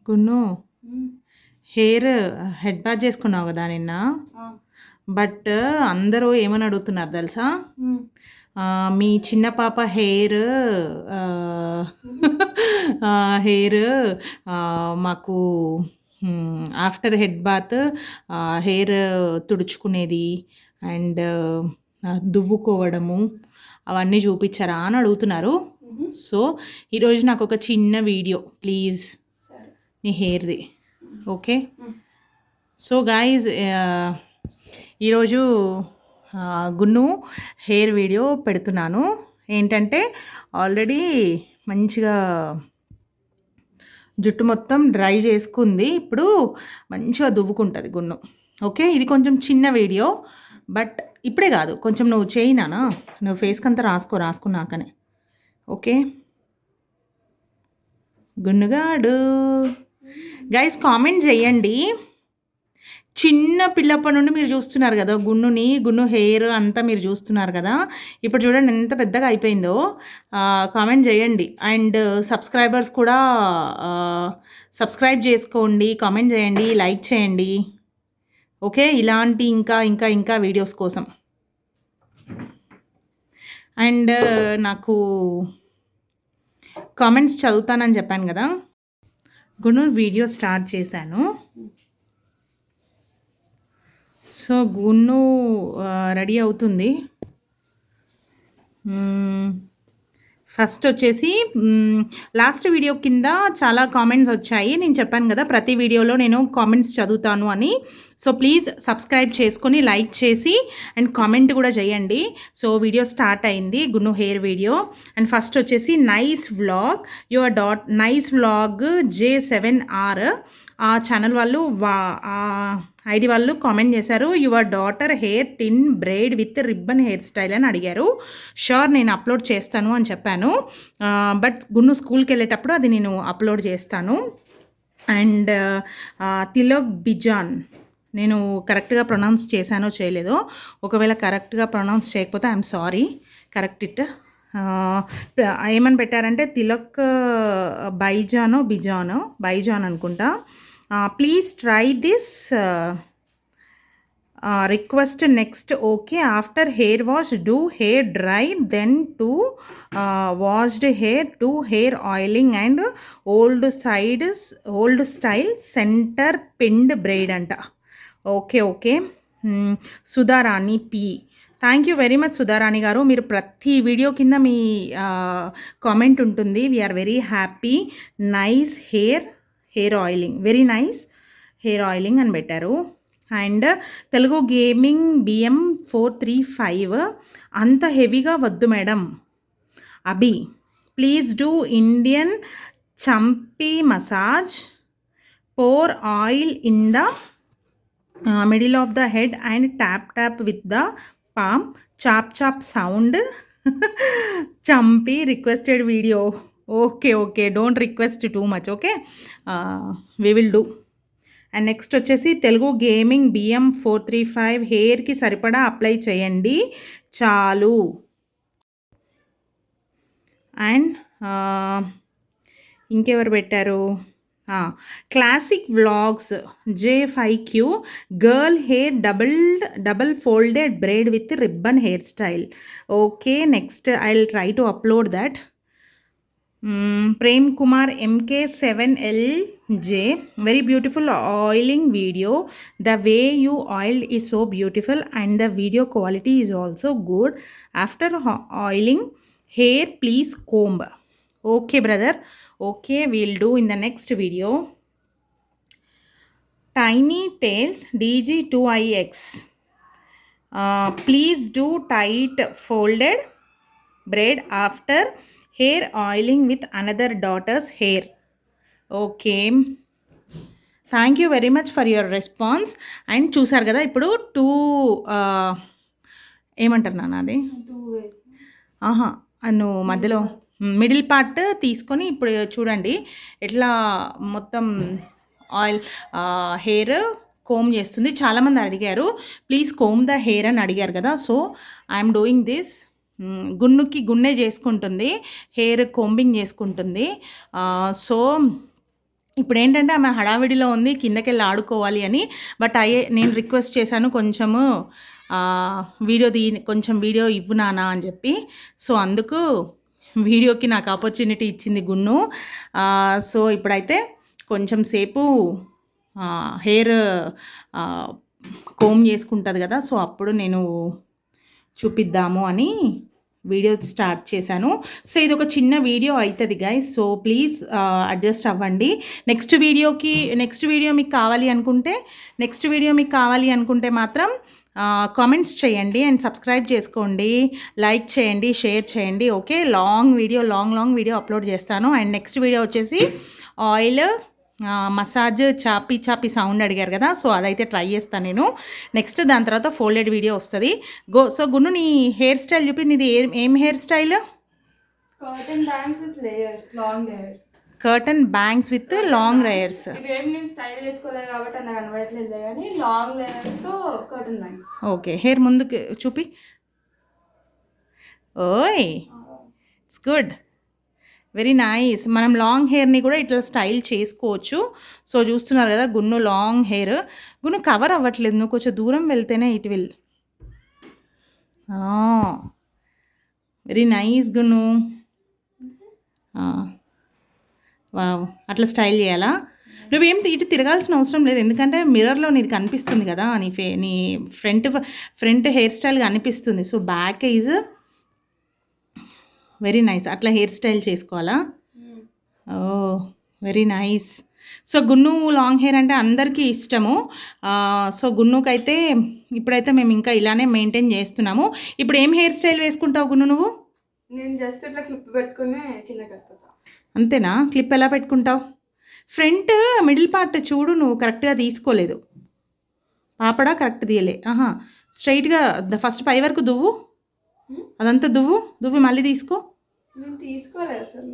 గున్ను hair head bath చేసుకున్నావు కదా నిన్న. బట్ అందరూ ఏమని అడుగుతున్నారు తెలుసా? మీ చిన్న పాప హెయిర్ హెయిర్ మాకు ఆఫ్టర్ హెడ్ బాత్ హెయిర్ తుడుచుకునేది అండ్ దువ్వుకోవడము అవన్నీ చూపించారా అని అడుగుతున్నారు. సో ఈరోజు నాకు ఒక చిన్న వీడియో ప్లీజ్ నీ హెయిర్ది. ఓకే, సో గాయ్స్ ఈరోజు గున్ను హెయిర్ వీడియో పెడుతున్నాను. ఏంటంటే ఆల్రెడీ మంచిగా జుట్టు మొత్తం డ్రై చేసుకుంది, ఇప్పుడు మంచిగా దువ్వుకుంటుంది గున్ను. ఓకే, ఇది కొంచెం చిన్న వీడియో, బట్ ఇప్పుడే కాదు, కొంచెం నువ్వు చేయినానా, నువ్వు ఫేస్కి అంతా రాసుకున్నాకనే. ఓకే గున్నుగాడు గైస్ కామెంట్ చేయండి. చిన్న పిల్లప్పటి నుండి మీరు చూస్తున్నారు కదా గున్ను హెయిర్ అంతా మీరు చూస్తున్నారు కదా. ఇప్పుడు చూడండి ఎంత పెద్దగా అయిపోయిందో. కామెంట్ చేయండి అండ్ సబ్స్క్రైబర్స్ కూడా సబ్స్క్రైబ్ చేసుకోండి, కామెంట్ చేయండి, లైక్ చేయండి. ఓకే, ఇలాంటి ఇంకా ఇంకా ఇంకా వీడియోస్ కోసం. అండ్ నాకు కామెంట్స్ చదువుతానని చెప్పాను కదా. గున్ను వీడియో స్టార్ట్ చేశాను. సో గున్ను రెడీ అవుతుంది. ఫస్ట్ వచ్చేసి లాస్ట్ వీడియో కింద చాలా కామెంట్స్ వచ్చాయి. నేను చెప్పాను కదా ప్రతి వీడియోలో నేను కామెంట్స్ చదువుతాను అని. సో ప్లీజ్ సబ్స్క్రైబ్ చేసుకొని లైక్ చేసి అండ్ కామెంట్ కూడా చేయండి. సో వీడియో స్టార్ట్ అయింది, Gunnu hair video. And first వచ్చేసి nice vlog nice vlog J7R ఆ ఛానల్ వాళ్ళు ఐడి వాళ్ళు కామెంట్ చేశారు. Your daughter hair twin braid with ribbon hair style అని అడిగారు. షూర్ నేను అప్లోడ్ చేస్తాను అని చెప్పాను. బట్ గున్ను స్కూల్కి వెళ్ళేటప్పుడు అది నేను అప్లోడ్ చేస్తాను. అండ్ తిలక్ బిజాన్, నేను కరెక్ట్గా ప్రొనౌన్స్ చేశానో చేయలేదో, ఒకవేళ కరెక్ట్గా ప్రొనౌన్స్ చేయకపోతే ఐఎమ్ సారీ, కరెక్ట్ ఇట్. ఏమని పెట్టారంటే తిలక్ బైజాన్ అనుకుంటా. Please try this request next. Okay, after hair wash do hair dry, then to washed hair do hair oiling and old style center pinned braid అంట. Okay Sudharani P, thank you very much Sudharani గారు. మీరు ప్రతి video కింద మీ comment ఉంటుంది. We're very happy. Nice hair oiling, very nice hair oiling అని పెట్టారు. And Telugu gaming BM435, అంత హెవీగా వద్దు madam. Abhi, please do Indian చంపీ massage, pour oil in the middle of the head and tap with the palm, chop sound. Champi requested video. Okay don't request too much. Okay, we will do. And next వచ్చేసి Telugu gaming BM435, హెయిర్కి సరిపడా apply చేయండి చాలు. And ఇంకెవరు పెట్టారు? Classic vlogs J5Q, girl hair double folded braid with ribbon hair style. Okay, next I will try to upload that. Prem Kumar MK7LJ, very beautiful oiling video. The way you oiled is so beautiful and the video quality is also good. After oiling hair, please comb. Okay brother, okay, we'll do in the next video. Tiny Tails DG2IX, please do tight folded braid after hair oiling with another daughter's hair. Okay, thank you very much for your response. And చూసారు కదా ఇప్పుడు ఏమంటారు నాన్న అది, నువ్వు మధ్యలో middle part తీసుకొని ఇప్పుడు చూడండి ఎట్లా మొత్తం ఆయిల్ హెయిర్ కోమ్ చేస్తుంది. చాలామంది అడిగారు ప్లీజ్ కోమ్ ద హెయిర్ అని అడిగారు కదా. So I'm doing this. గున్నుకి గున్నే చేసుకుంటుంది, హెయిర్ కోంబింగ్ చేసుకుంటుంది. సో ఇప్పుడేంటంటే ఆమె హడావిడిలో ఉంది కిందకెళ్ళి ఆడుకోవాలి అని. బట్ నేను రిక్వెస్ట్ చేశాను కొంచెము వీడియో కొంచెం వీడియో ఇవ్వు నాన్న అని చెప్పి. సో అందుకు వీడియోకి నాకు ఆపర్చునిటీ ఇచ్చింది గున్ను. సో ఇప్పుడైతే కొంచెం సేపు హెయిర్ కోమ్ చేసుకుంటుంది కదా, సో అప్పుడు నేను చూపిద్దాము అని వీడియో స్టార్ట్ చేశాను. సో ఇది ఒక చిన్న వీడియో అవుతుంది గైస్, సో ప్లీజ్ అడ్జస్ట్ అవ్వండి. నెక్స్ట్ వీడియో మీకు కావాలి అనుకుంటే మాత్రం కామెంట్స్ చేయండి అండ్ సబ్స్క్రైబ్ చేసుకోండి, లైక్ చేయండి, షేర్ చేయండి. ఓకే, లాంగ్ వీడియో అప్లోడ్ చేస్తాను. అండ్ నెక్స్ట్ వీడియో వచ్చేసి ఆయిల్ మసాజ్ చాపీ సౌండ్ అడిగారు కదా, సో అదైతే ట్రై చేస్తాను నేను నెక్స్ట్. దాని తర్వాత ఫోల్డెడ్ వీడియో వస్తుంది. సో గున్ను నీ హెయిర్ స్టైల్ చూపి. నీది ఏం hair style? Curtain bangs with layers, long layers. Curtain bangs with long layers. ఇవేం నేను స్టైల్ చేసుకోలేదు కాబట్టి నాకు కనబడట్లేదు కానీ లాంగ్ లేయర్స్తో కర్టన్ బ్యాంగ్స్. ఓకే, హెయిర్ ముందుకు చూపి. ఓయ్, ఇట్స్ గుడ్, వెరీ నైస్. మనం లాంగ్ హెయిర్ని కూడా ఇట్లా స్టైల్ చేసుకోవచ్చు. సో చూస్తున్నారు కదా Gunnu long hair. Gunnu cover అవ్వట్లేదు, నువ్వు కొంచెం దూరం వెళ్తేనే it will. Very nice గున్ను. Wow, అట్లా స్టైల్ చేయాలా? నువ్వేం ఇటు తిరగాల్సిన అవసరం లేదు, ఎందుకంటే మిర్రర్లో నీది కనిపిస్తుంది కదా, నీ ఫ్రంట్ హెయిర్ స్టైల్ కనిపిస్తుంది. So back is very nice. అట్లా హెయిర్ స్టైల్ చేసుకోవాలా? ఓ very nice. So గున్ను long hair అంటే అందరికీ ఇష్టము. సో గున్నుకైతే ఇప్పుడైతే మేము ఇంకా ఇలానే మెయింటైన్ చేస్తున్నాము. ఇప్పుడు ఏం హెయిర్ స్టైల్ వేసుకుంటావు గున్ను నువ్వు? నేను జస్ట్ ఇట్లా క్లిప్ పెట్టుకుని కింద కట్టుకుంటా. అంతేనా? క్లిప్ ఎలా పెట్టుకుంటావు? ఫ్రంట్ మిడిల్ పార్ట్ చూడు, నువ్వు కరెక్ట్గా తీసుకోలేదు. పాపడా కరెక్ట్ తీయలే. స్ట్రైట్గా ఫస్ట్ పై వరకు దువ్వు, అదంతా దువ్వు మళ్ళీ తీసుకో. నేను తీసుకోలేదు అసలు.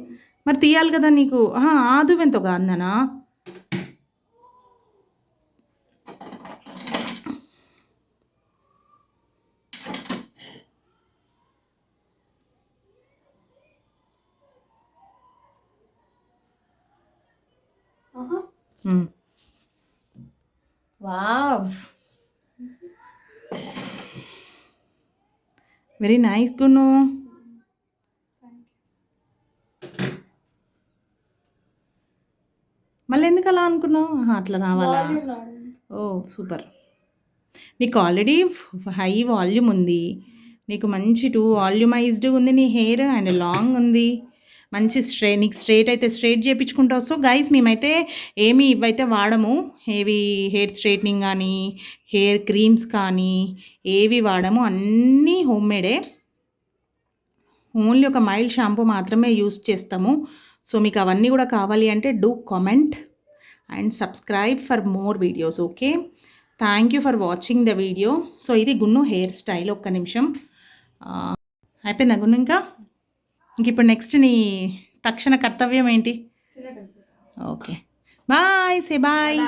మరి తీయాలి కదా నీకు. ఆ దువ్వెంతో కాదనా? Wow, very nice గున్ను. మళ్ళీ ఎందుకు అలా అనుకున్నావు? అట్లా రావాలా? ఓ సూపర్. నీకు ఆల్రెడీ హై వాల్యూమ్ ఉంది, నీకు మంచి వాల్యూమైజ్డ్ ఉంది నీ హెయిర్, అండ్ లాంగ్ ఉంది, మంచి నీకు స్ట్రైట్ అయితే స్ట్రైట్ చేయించుకుంటావు. సో గైస్ మేమైతే ఇవైతే వాడము, హెయిర్ స్ట్రైట్నింగ్ కానీ హెయిర్ క్రీమ్స్ కానీ ఏవి వాడము, అన్నీ హోమ్ మేడే. ఓన్లీ ఒక మైల్డ్ షాంపూ మాత్రమే యూస్ చేస్తాము. సో మీకు అవన్నీ కూడా కావాలి అంటే do comment and subscribe for more videos. Okay, thank you for watching the video. So ఇది గున్ను హెయిర్ స్టైల్. ఒక్క నిమిషం, అయిపోయిందా గున్ను? ఇంక ఇప్పుడు నెక్స్ట్ నీ తక్షణ కర్తవ్యం ఏంటి? Okay, bye, say bye.